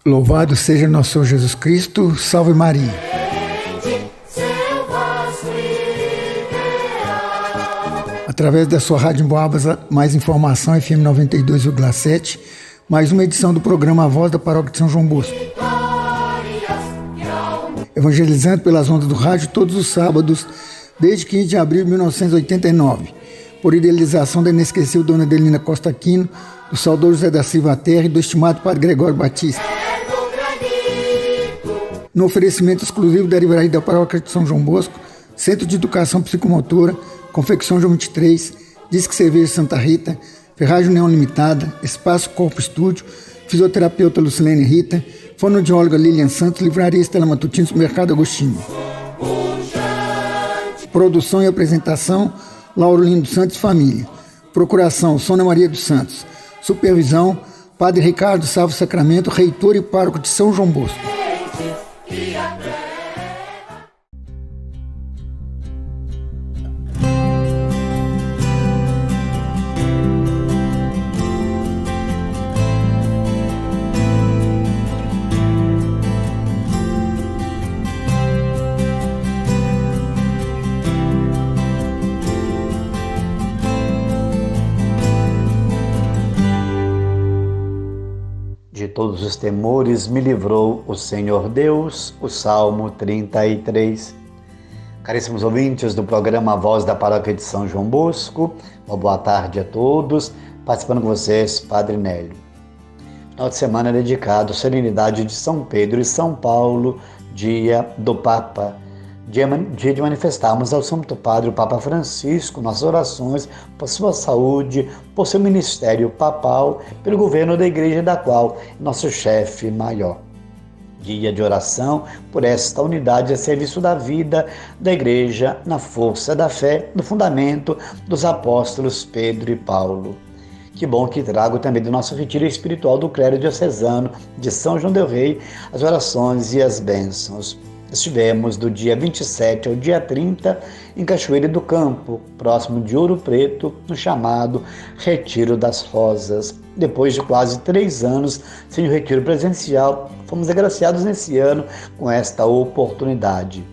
Louvado seja nosso Senhor Jesus Cristo, salve Maria. Através da sua Rádio Emboabas, mais informação, FM 92,7, mais uma edição do programa A Voz da Paróquia de São João Bosco. Evangelizando pelas ondas do rádio todos os sábados, desde 15 de abril de 1989, por idealização da inesquecível Dona Adelina Costa Aquino, do saudoso José da Silva Terra e do estimado Padre Gregório Batista. No oferecimento exclusivo da livraria da Paróquia de São João Bosco, Centro de Educação Psicomotora, Confecção João 23, Disque Cerveja Santa Rita, Ferragem União Limitada, Espaço Corpo Estúdio, Fisioterapeuta Lucilene Rita, Fonoaudióloga Lilian Santos, Livraria Estela Matutinos, Mercado Agostinho. Produção e apresentação, Laurolindo Santos Família. Procuração, Sônia Maria dos Santos. Supervisão, Padre Ricardo Salvo Sacramento, reitor e pároco de São João Bosco. De todos os temores me livrou o Senhor Deus, o Salmo 33. Caríssimos ouvintes do programa A Voz da Paróquia de São João Bosco, uma boa tarde a todos, participando com vocês, Padre Nélio. Final de semana dedicado à solenidade de São Pedro e São Paulo, dia do Papa. Dia de manifestarmos ao Santo Padre, o Papa Francisco, nossas orações por sua saúde, por seu ministério papal, pelo governo da Igreja da qual é nosso chefe maior. Dia de oração por esta unidade a serviço da vida da Igreja, na força da fé, no fundamento dos apóstolos Pedro e Paulo. Que bom que trago também do nosso retiro espiritual do clero diocesano de São João del Rei as orações e as bênçãos. Estivemos do dia 27 ao dia 30 em Cachoeira do Campo, próximo de Ouro Preto, no chamado Retiro das Rosas. Depois de quase 3 anos sem o retiro presencial, fomos agraciados nesse ano com esta oportunidade.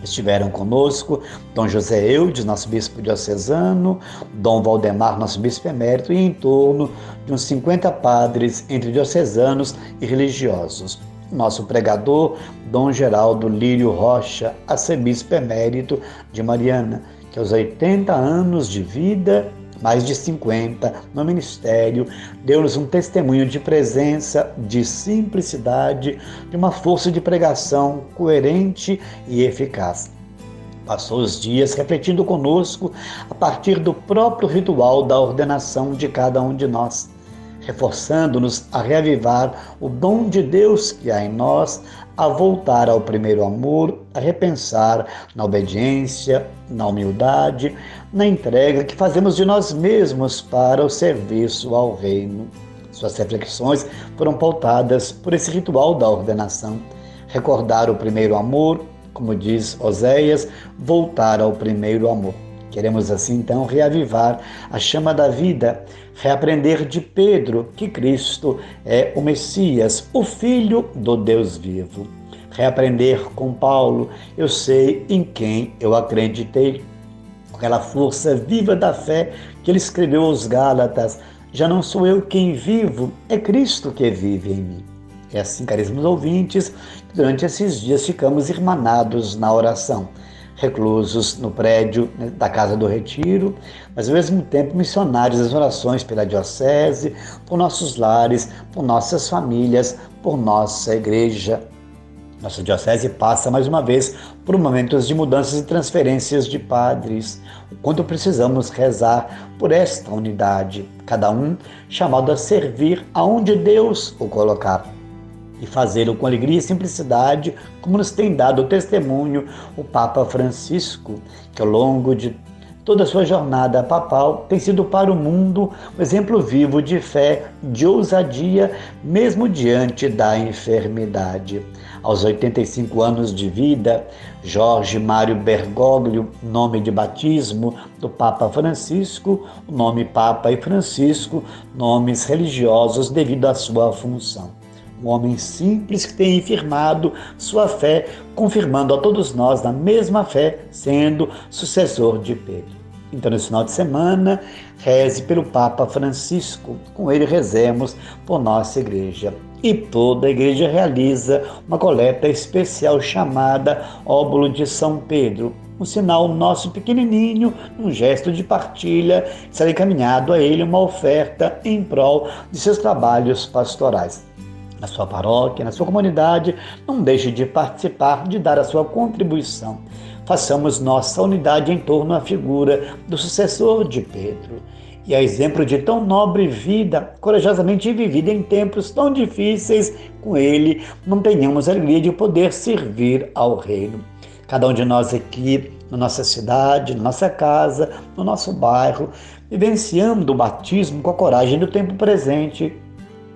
Estiveram conosco Dom José Eudes, nosso bispo diocesano, Dom Valdemar, nosso bispo emérito, e em torno de uns 50 padres entre diocesanos e religiosos. Nosso pregador, Dom Geraldo Lírio Rocha, arcebispo emérito de Mariana, que aos 80 anos de vida, mais de 50 no ministério, deu-nos um testemunho de presença, de simplicidade, de uma força de pregação coerente e eficaz. Passou os dias refletindo conosco a partir do próprio ritual da ordenação de cada um de nós, reforçando-nos a reavivar o dom de Deus que há em nós, a voltar ao primeiro amor, a repensar na obediência, na humildade, na entrega que fazemos de nós mesmos para o serviço ao reino. Suas reflexões foram pautadas por esse ritual da ordenação. Recordar o primeiro amor, como diz Oséias, voltar ao primeiro amor. Queremos assim, então, reavivar a chama da vida, reaprender de Pedro que Cristo é o Messias, o Filho do Deus vivo. Reaprender com Paulo, eu sei em quem eu acreditei. Com aquela força viva da fé que ele escreveu aos Gálatas, já não sou eu quem vivo, é Cristo que vive em mim. É assim, caríssimos ouvintes, que durante esses dias ficamos irmanados na oração, reclusos no prédio da Casa do Retiro, mas ao mesmo tempo missionários das orações pela diocese, por nossos lares, por nossas famílias, por nossa igreja. Nossa diocese passa mais uma vez por momentos de mudanças e transferências de padres. O quanto precisamos rezar por esta unidade, cada um chamado a servir aonde Deus o colocar, e fazê-lo com alegria e simplicidade, como nos tem dado o testemunho o Papa Francisco, que ao longo de toda a sua jornada papal tem sido para o mundo um exemplo vivo de fé, de ousadia, mesmo diante da enfermidade. Aos 85 anos de vida, Jorge Mário Bergoglio, nome de batismo do Papa Francisco, o nome Papa e Francisco, nomes religiosos devido à sua função. um homem simples que tem firmado sua fé, confirmando a todos nós na mesma fé, sendo sucessor de Pedro. Então, nesse final de semana, reze pelo Papa Francisco. Com ele rezemos por nossa igreja. E toda a igreja realiza uma coleta especial chamada Óbolo de São Pedro, um sinal nosso pequenininho, um gesto de partilha, será encaminhado a ele uma oferta em prol de seus trabalhos pastorais. Na sua paróquia, na sua comunidade, não deixe de participar, de dar a sua contribuição. Façamos nossa unidade em torno à figura do sucessor de Pedro. E a exemplo de tão nobre vida, corajosamente vivida em tempos tão difíceis, com ele mantenhamos a alegria de poder servir ao reino. Cada um de nós aqui, na nossa cidade, na nossa casa, no nosso bairro, vivenciando o batismo com a coragem do tempo presente,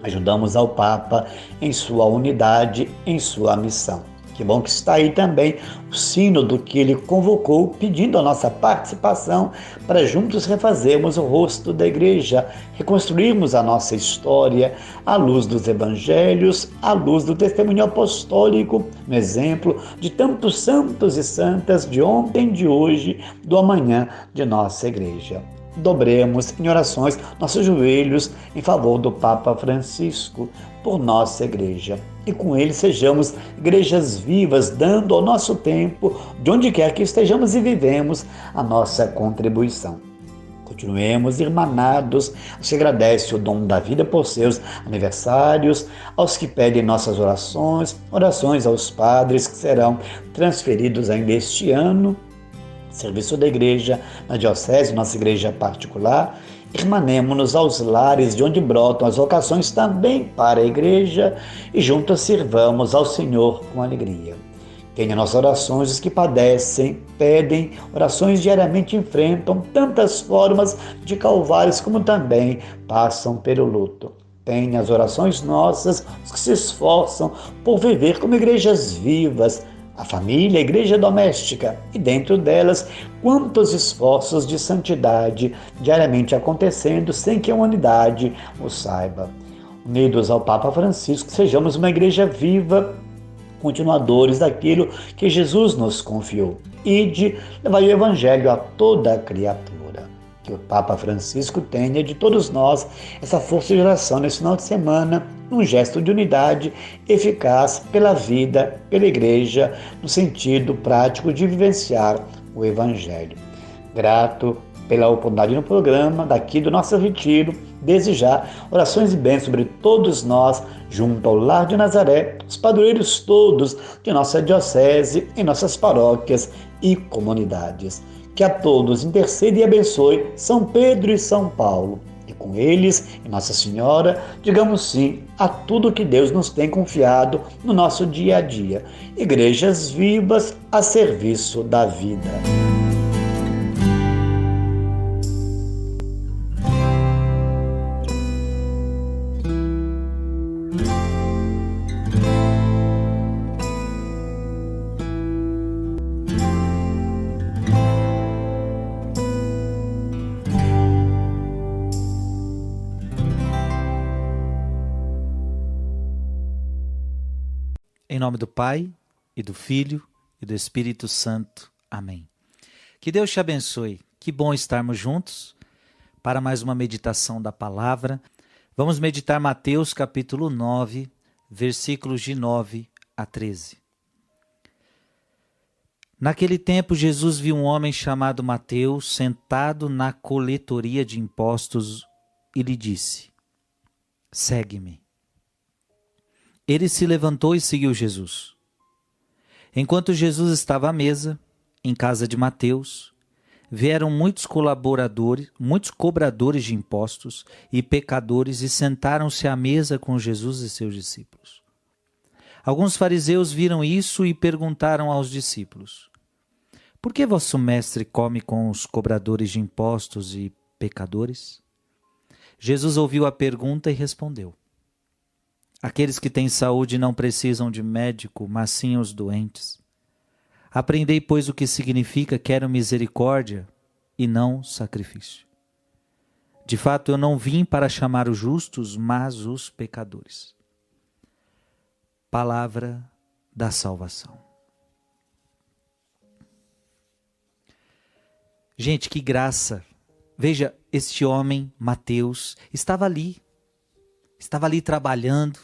ajudamos ao Papa em sua unidade, em sua missão. Que bom que está aí também o sínodo que ele convocou, pedindo a nossa participação para juntos refazermos o rosto da igreja, reconstruirmos a nossa história à luz dos evangelhos, à luz do testemunho apostólico, no exemplo de tantos santos e santas de ontem, de hoje, do amanhã de nossa igreja. Dobremos em orações nossos joelhos em favor do Papa Francisco, por nossa igreja. E com ele sejamos igrejas vivas, dando ao nosso tempo, de onde quer que estejamos e vivemos, a nossa contribuição. Continuemos irmanados, aos que agradecem o dom da vida por seus aniversários, aos que pedem nossas orações, orações aos padres que serão transferidos ainda este ano, serviço da igreja, na diocese, nossa igreja particular. Irmanemo-nos aos lares de onde brotam as vocações também para a igreja e juntos sirvamos ao Senhor com alegria. Tenha nossas orações os que padecem, pedem, orações diariamente enfrentam tantas formas de calvários como também passam pelo luto. Tenha as orações nossas os que se esforçam por viver como igrejas vivas, a família, a igreja doméstica, e dentro delas, quantos esforços de santidade diariamente acontecendo sem que a humanidade o saiba. Unidos ao Papa Francisco, sejamos uma igreja viva, continuadores daquilo que Jesus nos confiou. Ide, levai o Evangelho a toda a criatura. Que o Papa Francisco tenha de todos nós essa força de oração nesse final de semana, um gesto de unidade eficaz pela vida, pela igreja, no sentido prático de vivenciar o Evangelho. Grato pela oportunidade no programa, daqui do nosso retiro, desejar orações e bênçãos sobre todos nós, junto ao Lar de Nazaré, os padroeiros todos de nossa diocese, em nossas paróquias e comunidades. Que a todos interceda e abençoe São Pedro e São Paulo. E com eles e Nossa Senhora, digamos sim a tudo que Deus nos tem confiado no nosso dia a dia. Igrejas vivas a serviço da vida. Em nome do Pai, e do Filho, e do Espírito Santo. Amém. Que Deus te abençoe. Que bom estarmos juntos para mais uma meditação da palavra. Vamos meditar Mateus capítulo 9, versículos de 9 a 13. Naquele tempo, Jesus viu um homem chamado Mateus sentado na coletoria de impostos e lhe disse: segue-me. Ele se levantou e seguiu Jesus. Enquanto Jesus estava à mesa, em casa de Mateus, vieram muitos cobradores de impostos e pecadores e sentaram-se à mesa com Jesus e seus discípulos. Alguns fariseus viram isso e perguntaram aos discípulos: por que vosso mestre come com os cobradores de impostos e pecadores? Jesus ouviu a pergunta e respondeu: aqueles que têm saúde não precisam de médico, mas sim os doentes. Aprendei, pois, o que significa quero misericórdia e não sacrifício. De fato, eu não vim para chamar os justos, mas os pecadores. Palavra da salvação. Gente, que graça! Veja, este homem, Mateus, estava ali trabalhando.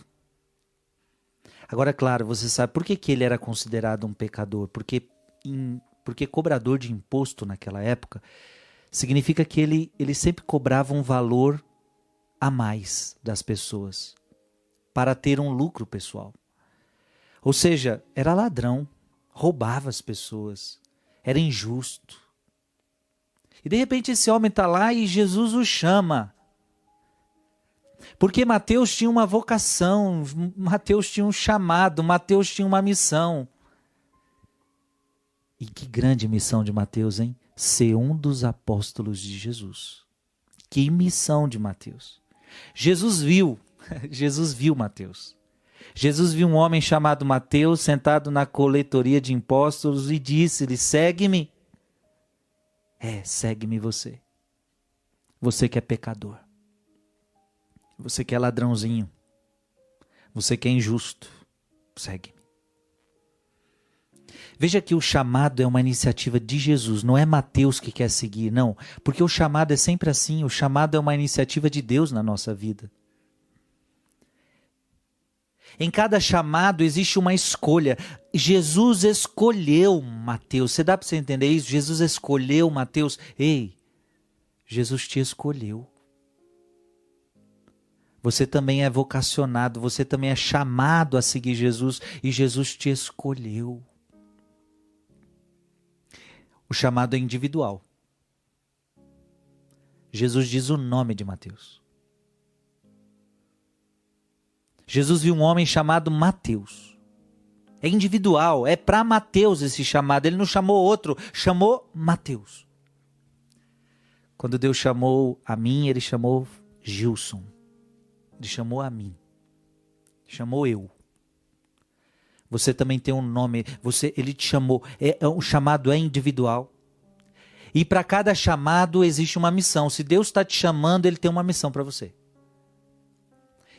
Agora, claro, você sabe por que ele era considerado um pecador? Porque cobrador de imposto naquela época significa que ele sempre cobrava um valor a mais das pessoas para ter um lucro pessoal. Ou seja, era ladrão, roubava as pessoas, era injusto. E de repente esse homem está lá e Jesus o chama. Porque Mateus tinha uma vocação, Mateus tinha um chamado, Mateus tinha uma missão. E que grande missão de Mateus, hein? Ser um dos apóstolos de Jesus. Que missão de Mateus. Jesus viu Mateus. Jesus viu um homem chamado Mateus sentado na coletoria de impostos e disse-lhe: segue-me. Segue-me você. Você que é pecador. Você que é ladrãozinho. Você que é injusto. Segue-me. Veja que o chamado é uma iniciativa de Jesus, não é Mateus que quer seguir, não. Porque o chamado é sempre assim, o chamado é uma iniciativa de Deus na nossa vida. Em cada chamado existe uma escolha. Jesus escolheu Mateus. Você dá para você entender isso? Jesus escolheu Mateus. Ei, Jesus te escolheu. Você também é vocacionado, você também é chamado a seguir Jesus e Jesus te escolheu. O chamado é individual. Jesus diz o nome de Mateus. Jesus viu um homem chamado Mateus. É individual, é para Mateus esse chamado. Ele não chamou outro, chamou Mateus. Quando Deus chamou a mim, ele chamou Gilson. Ele chamou a mim. Chamou eu. Você também tem um nome, ele te chamou. O chamado é individual. E para cada chamado existe uma missão. Se Deus está te chamando, ele tem uma missão para você.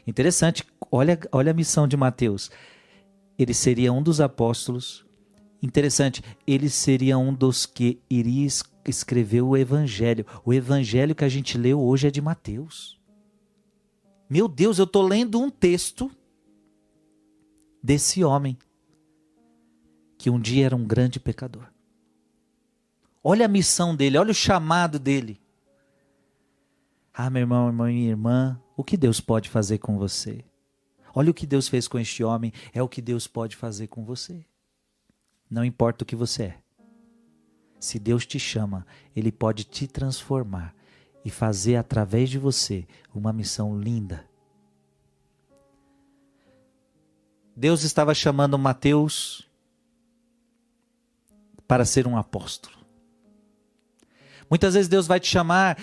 Interessante, olha a missão de Mateus. Ele seria um dos apóstolos. Interessante, ele seria um dos que iria escrever o evangelho. O evangelho que a gente leu hoje é de Mateus. Meu Deus, eu estou lendo um texto desse homem que um dia era um grande pecador. Olha a missão dele, olha o chamado dele. Ah, meu irmão, minha irmã, o que Deus pode fazer com você? Olha o que Deus fez com este homem, é o que Deus pode fazer com você. Não importa o que você é. Se Deus te chama, Ele pode te transformar e fazer através de você uma missão linda. Deus estava chamando Mateus para ser um apóstolo. Muitas vezes Deus vai te chamar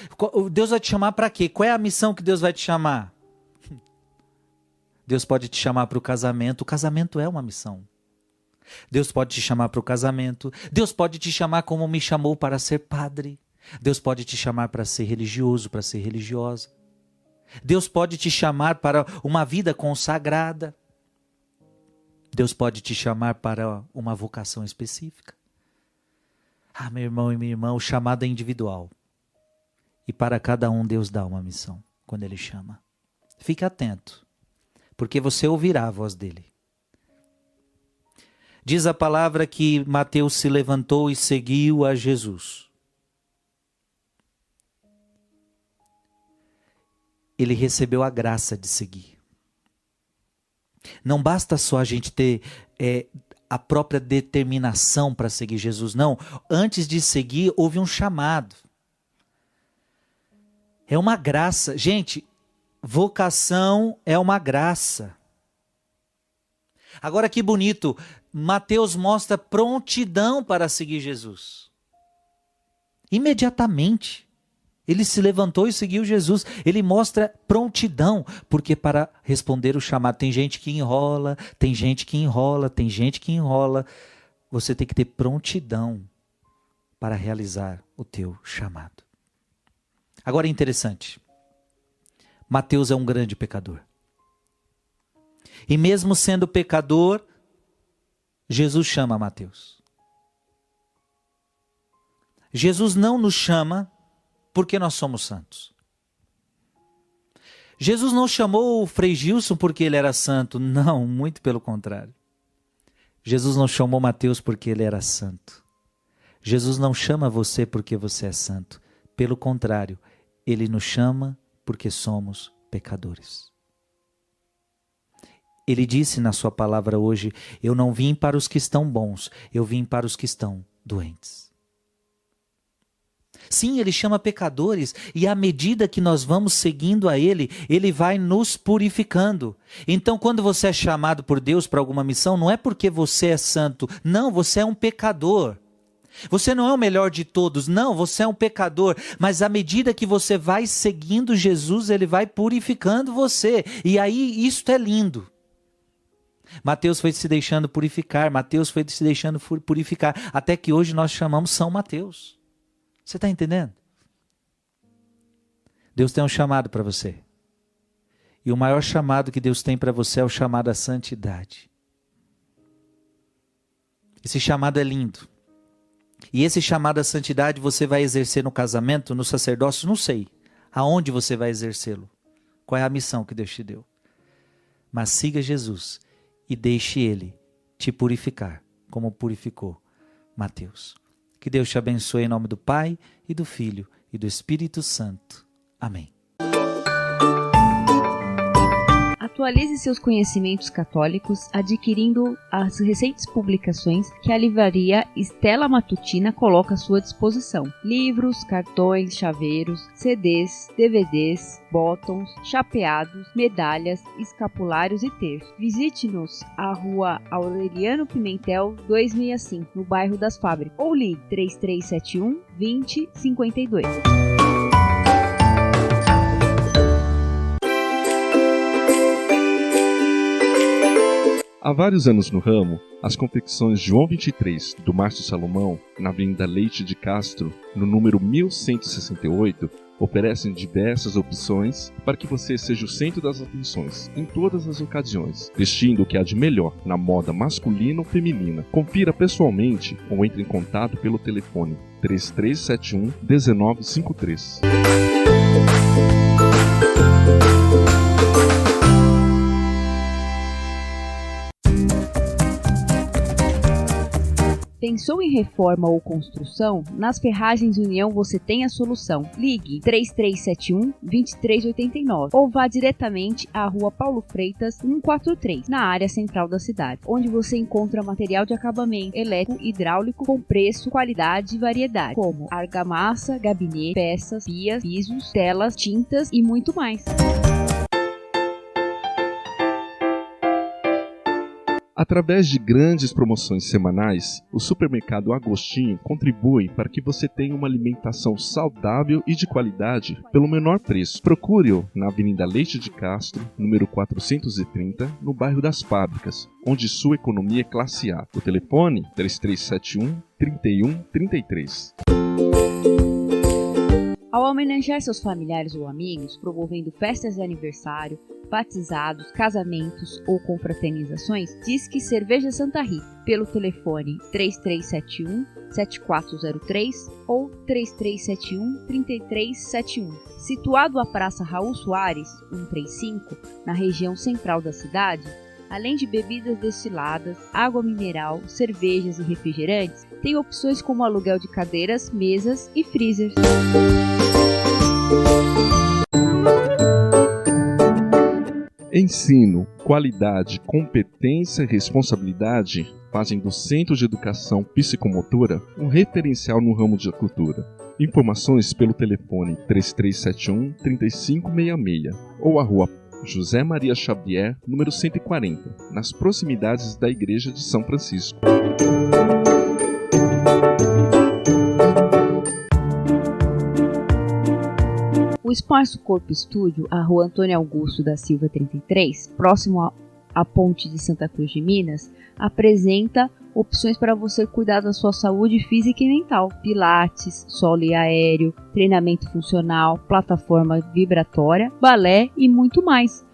para quê? Qual é a missão que Deus vai te chamar? Deus pode te chamar para o casamento é uma missão. Deus pode te chamar para o casamento, Deus pode te chamar como me chamou para ser padre, Deus pode te chamar para ser religioso, para ser religiosa. Deus pode te chamar para uma vida consagrada. Deus pode te chamar para uma vocação específica. Ah, meu irmão e minha irmã, o chamado é individual. E para cada um Deus dá uma missão, quando Ele chama. Fique atento, porque você ouvirá a voz dEle. Diz a palavra que Mateus se levantou e seguiu a Jesus. Ele recebeu a graça de seguir. Não basta só a gente ter a própria determinação para seguir Jesus, não. Antes de seguir, houve um chamado. É uma graça. Gente, vocação é uma graça. Agora que bonito, Mateus mostra prontidão para seguir Jesus. Imediatamente. Ele se levantou e seguiu Jesus. Ele mostra prontidão, porque para responder o chamado, tem gente que enrola, tem gente que enrola, tem gente que enrola. Você tem que ter prontidão para realizar o teu chamado. Agora é interessante. Mateus é um grande pecador. E mesmo sendo pecador, Jesus chama Mateus. Jesus não nos chama porque nós somos santos. Jesus não chamou o Frei Gilson porque ele era santo. Não, muito pelo contrário. Jesus não chamou Mateus porque ele era santo. Jesus não chama você porque você é santo. Pelo contrário, ele nos chama porque somos pecadores. Ele disse na sua palavra hoje: eu não vim para os que estão bons, eu vim para os que estão doentes. Sim, ele chama pecadores, e à medida que nós vamos seguindo a ele, ele vai nos purificando. Então, quando você é chamado por Deus para alguma missão, não é porque você é santo, não, você é um pecador. Você não é o melhor de todos, não, você é um pecador, mas à medida que você vai seguindo Jesus, ele vai purificando você, e aí isso é lindo. Mateus foi se deixando purificar, Mateus foi se deixando purificar, até que hoje nós chamamos São Mateus. Você está entendendo? Deus tem um chamado para você. E o maior chamado que Deus tem para você é o chamado à santidade. Esse chamado é lindo. E esse chamado à santidade você vai exercer no casamento, no sacerdócio, não sei. Aonde você vai exercê-lo? Qual é a missão que Deus te deu? Mas siga Jesus e deixe Ele te purificar, como purificou Mateus. Que Deus te abençoe em nome do Pai, e do Filho, e do Espírito Santo. Amém. Atualize seus conhecimentos católicos adquirindo as recentes publicações que a livraria Stella Matutina coloca à sua disposição. Livros, cartões, chaveiros, CDs, DVDs, botões, chapeados, medalhas, escapulários e terços. Visite-nos à Rua Aureliano Pimentel 265, no bairro das Fábricas, ou ligue 3371 2052. Há vários anos no ramo, as confecções João 23, do Márcio Salomão, na Avenida Leite de Castro, no número 1168, oferecem diversas opções para que você seja o centro das atenções em todas as ocasiões, vestindo o que há de melhor na moda masculina ou feminina. Confira pessoalmente ou entre em contato pelo telefone 3371 1953. Pensou em reforma ou construção? Nas Ferragens União você tem a solução. Ligue 3371-2389 ou vá diretamente à Rua Paulo Freitas 143, na área central da cidade, onde você encontra material de acabamento elétrico e hidráulico com preço, qualidade e variedade, como argamassa, gabinete, peças, pias, pisos, telas, tintas e muito mais. Através de grandes promoções semanais, o Supermercado Agostinho contribui para que você tenha uma alimentação saudável e de qualidade pelo menor preço. Procure-o na Avenida Leite de Castro, número 430, no bairro das Fábricas, onde sua economia é classe A. O telefone 3371-3133. Ao homenagear seus familiares ou amigos, promovendo festas de aniversário, batizados, casamentos ou confraternizações, Disque Cerveja Santa Rita, pelo telefone 3371-7403 ou 3371-3371. Situado à Praça Raul Soares, 135, na região central da cidade, além de bebidas destiladas, água mineral, cervejas e refrigerantes, tem opções como aluguel de cadeiras, mesas e freezers. Ensino, qualidade, competência e responsabilidade fazem do Centro de Educação Psicomotora um referencial no ramo de cultura. Informações pelo telefone 3371-3566 ou a Rua José Maria Xavier, número 140, nas proximidades da Igreja de São Francisco. O Espaço Corpo Estúdio, a Rua Antônio Augusto da Silva 33, próximo à Ponte de Santa Cruz de Minas, apresenta opções para você cuidar da sua saúde física e mental. Pilates, solo e aéreo, treinamento funcional, plataforma vibratória, balé e muito mais.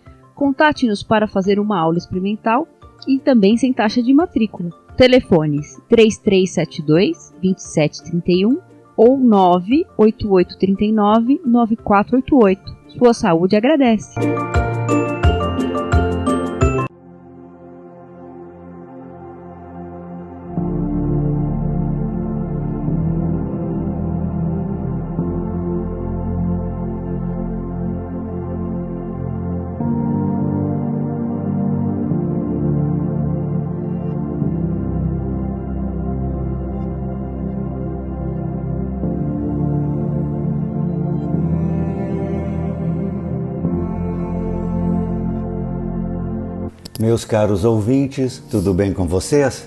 Contate-nos para fazer uma aula experimental e também sem taxa de matrícula. Telefones 3372-2731 ou 98839-9488. Sua saúde agradece. Meus caros ouvintes, tudo bem com vocês?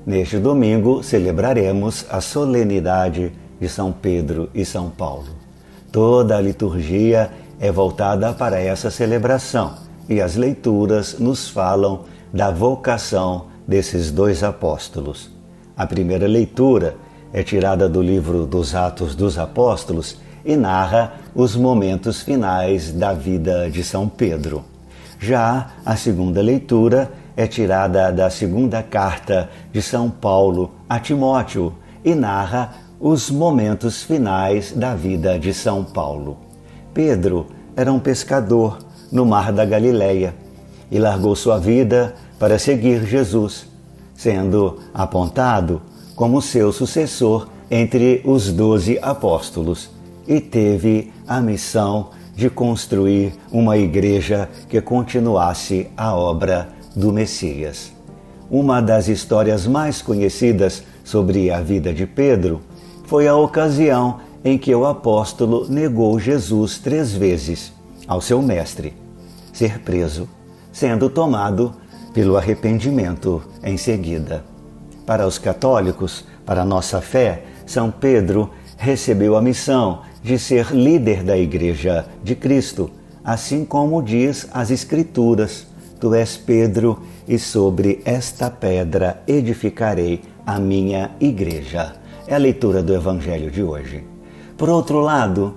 Neste domingo celebraremos a solenidade de São Pedro e São Paulo. Toda a liturgia é voltada para essa celebração e as leituras nos falam da vocação desses dois apóstolos. A primeira leitura é tirada do livro dos Atos dos Apóstolos e narra os momentos finais da vida de São Pedro. Já a segunda leitura é tirada da segunda carta de São Paulo a Timóteo e narra os momentos finais da vida de São Paulo. Pedro era um pescador no mar da Galileia e largou sua vida para seguir Jesus, sendo apontado como seu sucessor entre os 12 apóstolos, e teve a missão de construir uma igreja que continuasse a obra do Messias. Uma das histórias mais conhecidas sobre a vida de Pedro foi a ocasião em que o apóstolo negou Jesus 3 vezes ao seu mestre, ser preso, sendo tomado pelo arrependimento em seguida. Para os católicos, para a nossa fé, São Pedro recebeu a missão de ser líder da Igreja de Cristo, assim como diz as Escrituras: Tu és Pedro, e sobre esta pedra edificarei a minha igreja. É a leitura do Evangelho de hoje. Por outro lado,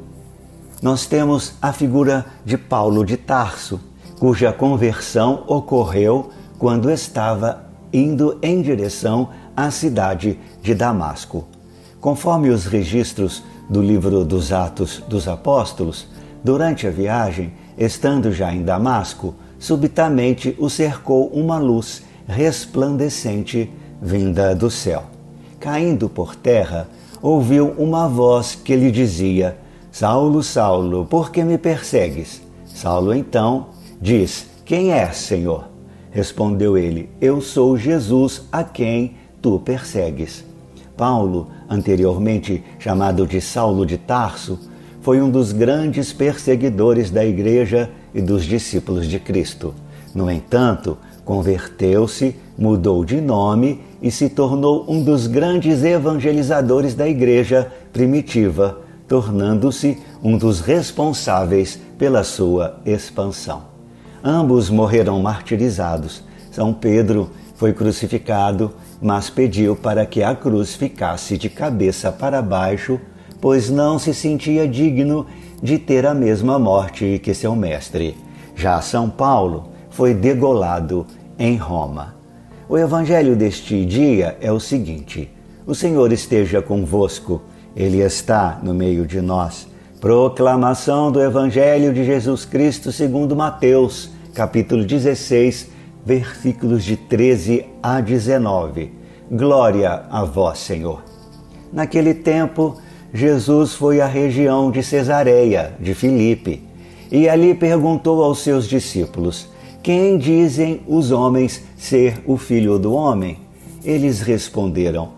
nós temos a figura de Paulo de Tarso, cuja conversão ocorreu quando estava indo em direção à cidade de Damasco. Conforme os registros do livro dos Atos dos Apóstolos, durante a viagem, estando já em Damasco, subitamente o cercou uma luz resplandecente vinda do céu. Caindo por terra, ouviu uma voz que lhe dizia: Saulo, Saulo, por que me persegues? Saulo então diz: Quem és, Senhor? Respondeu ele: Eu sou Jesus, a quem tu persegues. Paulo, anteriormente chamado de Saulo de Tarso, foi um dos grandes perseguidores da Igreja e dos discípulos de Cristo. No entanto, converteu-se, mudou de nome e se tornou um dos grandes evangelizadores da Igreja primitiva, tornando-se um dos responsáveis pela sua expansão. Ambos morreram martirizados. São Pedro foi crucificado, mas pediu para que a cruz ficasse de cabeça para baixo, pois não se sentia digno de ter a mesma morte que seu mestre. Já São Paulo foi degolado em Roma. O evangelho deste dia é o seguinte: o Senhor esteja convosco, Ele está no meio de nós. Proclamação do Evangelho de Jesus Cristo segundo Mateus, capítulo 16, versículos de 13 a 19. Glória a vós, Senhor. Naquele tempo, Jesus foi à região de Cesareia, de Filipe, e ali perguntou aos seus discípulos: Quem dizem os homens ser o Filho do Homem? Eles responderam: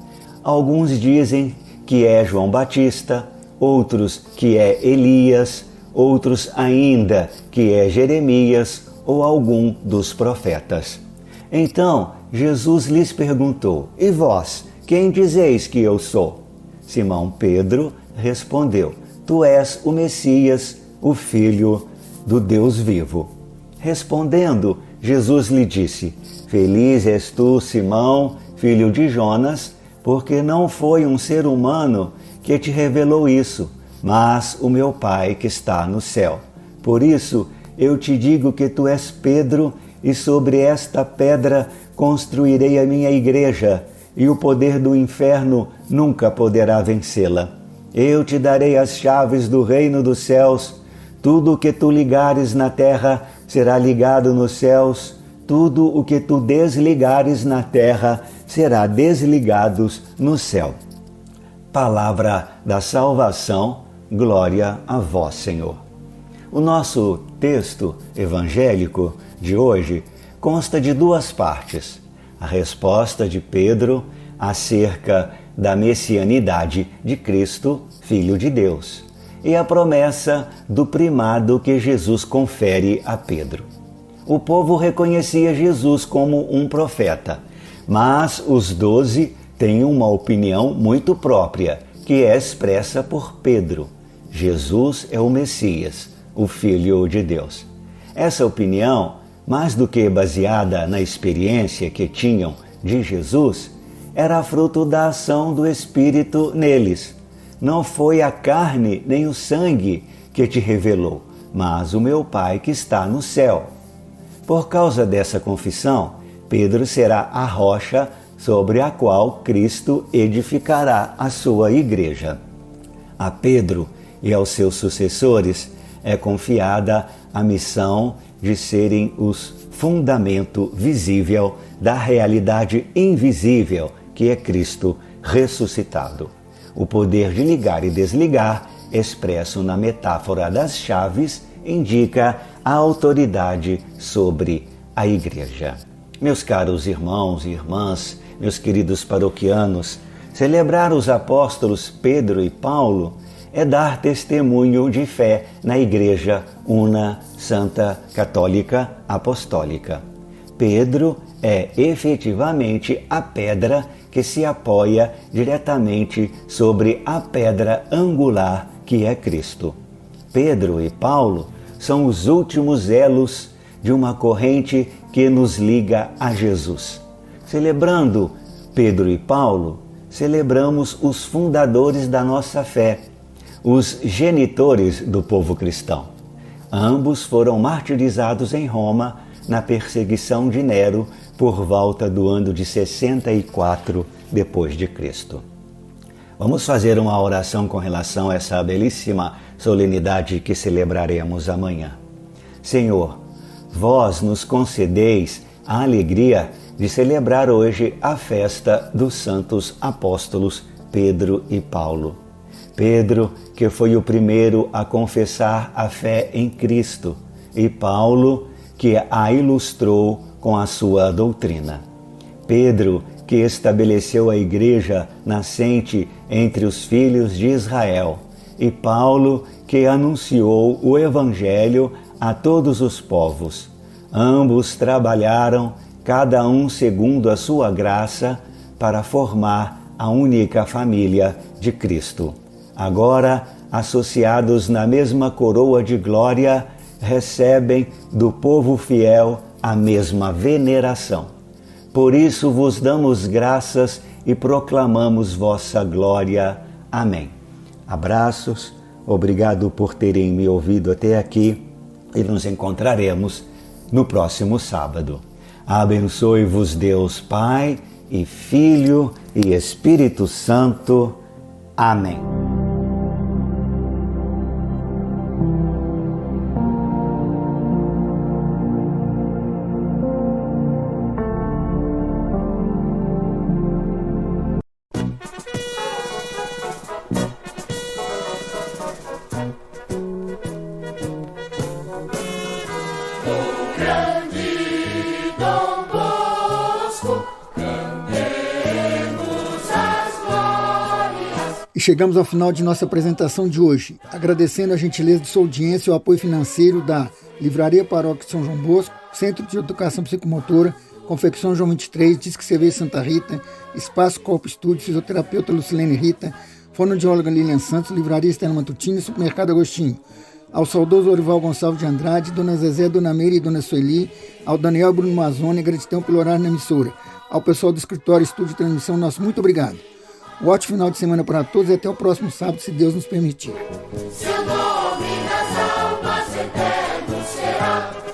Alguns dizem que é João Batista, outros que é Elias, outros ainda que é Jeremias ou algum dos profetas. Então Jesus lhes perguntou: E vós, quem dizeis que eu sou? Simão Pedro respondeu: Tu és o Messias, o Filho do Deus vivo. Respondendo, Jesus lhe disse: Feliz és tu, Simão, filho de Jonas, porque não foi um ser humano que te revelou isso, mas o meu Pai que está no céu. Por isso, eu te digo que tu és Pedro, e sobre esta pedra construirei a minha igreja, e o poder do inferno nunca poderá vencê-la. Eu te darei as chaves do reino dos céus. Tudo o que tu ligares na terra será ligado nos céus. Tudo o que tu desligares na terra será desligado no céu. Palavra da salvação, glória a vós, Senhor. O nosso texto evangélico de hoje consta de duas partes. A resposta de Pedro acerca da messianidade de Cristo, Filho de Deus, e a promessa do primado que Jesus confere a Pedro. O povo reconhecia Jesus como um profeta, mas os 12 têm uma opinião muito própria, que é expressa por Pedro. Jesus é o Messias, o Filho de Deus. Essa opinião, mais do que baseada na experiência que tinham de Jesus, era fruto da ação do Espírito neles. Não foi a carne nem o sangue que te revelou, mas o meu Pai que está no céu. Por causa dessa confissão, Pedro será a rocha sobre a qual Cristo edificará a sua igreja. A Pedro e aos seus sucessores é confiada a missão de serem os fundamento visível da realidade invisível que é Cristo ressuscitado. O poder de ligar e desligar, expresso na metáfora das chaves, indica a autoridade sobre a igreja. Meus caros irmãos e irmãs, meus queridos paroquianos, celebrar os apóstolos Pedro e Paulo é dar testemunho de fé na Igreja Una, Santa, Católica, Apostólica. Pedro é efetivamente a pedra que se apoia diretamente sobre a pedra angular que é Cristo. Pedro e Paulo são os últimos elos de uma corrente que nos liga a Jesus. Celebrando Pedro e Paulo, celebramos os fundadores da nossa fé, os genitores do povo cristão. Ambos foram martirizados em Roma na perseguição de Nero por volta do ano de 64 depois de Cristo. Vamos fazer uma oração com relação a essa belíssima solenidade que celebraremos amanhã. Senhor, vós nos concedeis a alegria de celebrar hoje a festa dos santos apóstolos Pedro e Paulo. Pedro, que foi o primeiro a confessar a fé em Cristo, e Paulo, que a ilustrou com a sua doutrina. Pedro, que estabeleceu a igreja nascente entre os filhos de Israel, e Paulo, que anunciou o Evangelho a todos os povos. Ambos trabalharam, cada um segundo a sua graça, para formar a única família de Cristo. Agora, associados na mesma coroa de glória, recebem do povo fiel a mesma veneração. Por isso vos damos graças e proclamamos vossa glória. Amém. Abraços, obrigado por terem me ouvido até aqui e nos encontraremos no próximo sábado. Abençoe-vos Deus Pai e Filho e Espírito Santo. Amém. E chegamos ao final de nossa apresentação de hoje, agradecendo a gentileza de sua audiência e o apoio financeiro da Livraria Paróquia de São João Bosco, Centro de Educação Psicomotora, Confecção João 23, Disque Cerveja Santa Rita, Espaço Corpo Estúdio, Fisioterapeuta Lucilene Rita, Fonoaudióloga Lilian Santos, Livraria Estela Matutina e Supermercado Agostinho. Ao saudoso Orival Gonçalves de Andrade, Dona Zezé, Dona Meire e Dona Sueli, ao Daniel Bruno Mazzoni, gratidão pelo horário na emissora. Ao pessoal do escritório, estúdio e transmissão, nosso muito obrigado. Um ótimo final de semana para todos e até o próximo sábado, se Deus nos permitir. Seu nome nas almas eternos será.